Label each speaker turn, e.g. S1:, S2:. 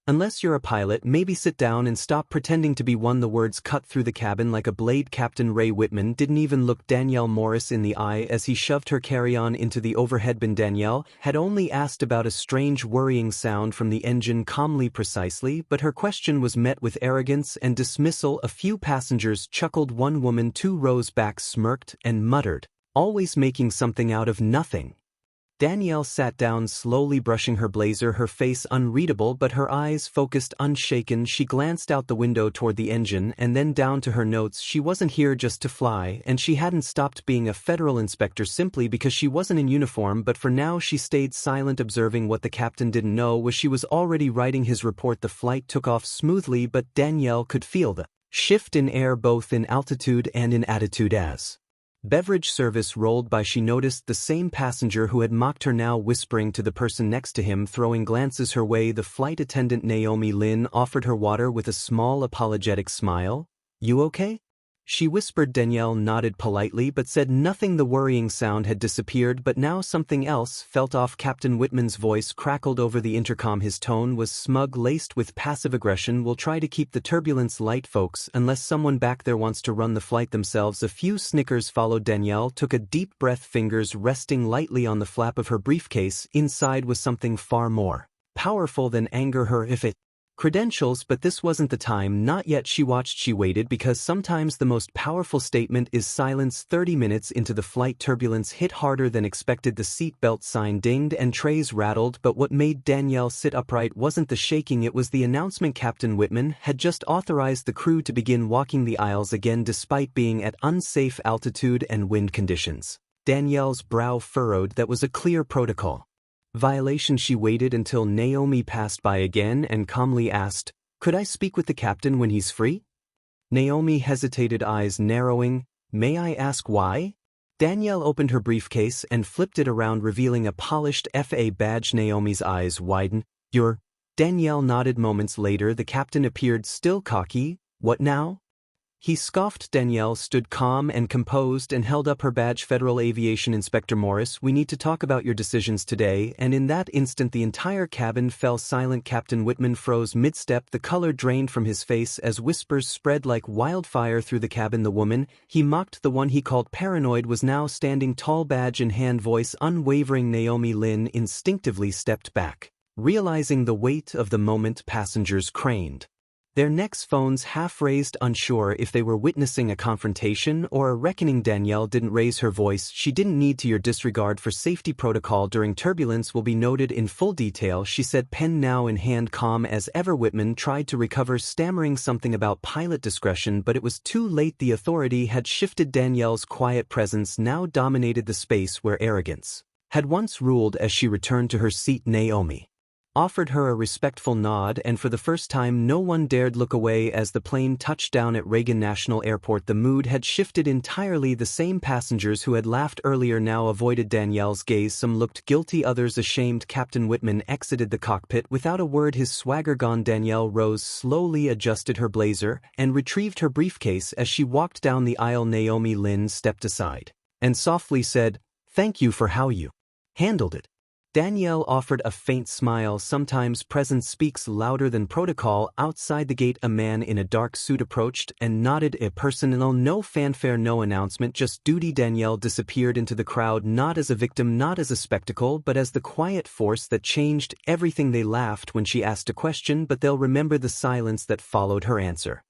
S1: Unless you're a pilot, maybe sit down and stop pretending to be one. The words cut through the cabin like a blade. Captain Ray Whitman didn't even look Danielle Morris in the eye as he shoved her carry-on into the overhead bin. Danielle had only asked about a strange worrying sound from the engine, calmly, precisely, but her question was met with arrogance and dismissal. A few passengers chuckled. One woman 2 rows back smirked and muttered, "Always making something out of nothing." Danielle sat down slowly, brushing her blazer, her face unreadable but her eyes focused, unshaken. She glanced out the window toward the engine and then down to her notes. She wasn't here just to fly, and she hadn't stopped being a federal inspector simply because she wasn't in uniform, but for now she stayed silent, observing. What the captain didn't know was she was already writing his report. The flight took off smoothly, but Danielle could feel the shift in air, both in altitude and in attitude. As beverage service rolled by, she noticed the same passenger who had mocked her now whispering to the person next to him, throwing glances her way. The flight attendant Naomi Lynn offered her water with a small apologetic smile. "You okay?" she whispered. Danielle nodded politely but said nothing. The worrying sound had disappeared, but now something else felt off. Captain Whitman's voice crackled over the intercom. His tone was smug, laced with passive aggression. "We'll try to keep the turbulence light, folks, unless someone back there wants to run the flight themselves." A few snickers followed. Danielle took a deep breath, fingers resting lightly on the flap of her briefcase. Inside was something far more powerful than anger, her credentials, but this wasn't the time. Not yet. She watched, she waited, because sometimes the most powerful statement is silence. 30 minutes into the flight, turbulence hit harder than expected. The seatbelt sign dinged and trays rattled, but what made Danielle sit upright wasn't the shaking, it was the announcement. Captain Whitman had just authorized the crew to begin walking the aisles again despite being at unsafe altitude and wind conditions. Danielle's brow furrowed. That was a clear protocol violation. She waited until Naomi passed by again and calmly asked, "Could I speak with the captain when he's free?" Naomi hesitated, eyes narrowing. "May I ask why?" Danielle opened her briefcase and flipped it around, revealing a polished FAA badge. Naomi's eyes widened. "You're—" Danielle nodded. Moments later, the captain appeared, still cocky. "What now?" he scoffed. Danielle stood calm and composed and held up her badge. "Federal Aviation Inspector Morris, we need to talk about your decisions today." And in that instant the entire cabin fell silent. Captain Whitman froze mid-step, the color drained from his face as whispers spread like wildfire through the cabin. The woman he mocked, the one he called paranoid, was now standing tall, badge in hand, voice unwavering. Naomi Lynn instinctively stepped back, realizing the weight of the moment. Passengers craned their necks, phones half raised, unsure if they were witnessing a confrontation or a reckoning. Danielle didn't raise her voice. "She didn't need to. Your disregard for safety protocol during turbulence will be noted in full detail," she said, pen now in hand, calm as ever. Whitman tried to recover, stammering something about pilot discretion, but it was too late. The authority had shifted. Danielle's quiet presence now dominated the space where arrogance had once ruled. As she returned to her seat, Naomi offered her a respectful nod, and for the first time no one dared look away. As the plane touched down at Reagan National Airport, the mood had shifted entirely. The same passengers who had laughed earlier now avoided Danielle's gaze. Some looked guilty, others ashamed. Captain Whitman exited the cockpit without a word, his swagger gone. Danielle rose slowly, adjusted her blazer, and retrieved her briefcase. As she walked down the aisle, Naomi Lynn stepped aside and softly said, "Thank you for how you handled it." Danielle offered a faint smile. Sometimes presence speaks louder than protocol. Outside the gate, a man in a dark suit approached and nodded. A personnel, no fanfare, no announcement, just duty. Danielle disappeared into the crowd, not as a victim, not as a spectacle, but as the quiet force that changed everything. They laughed when she asked a question, but they'll remember the silence that followed her answer.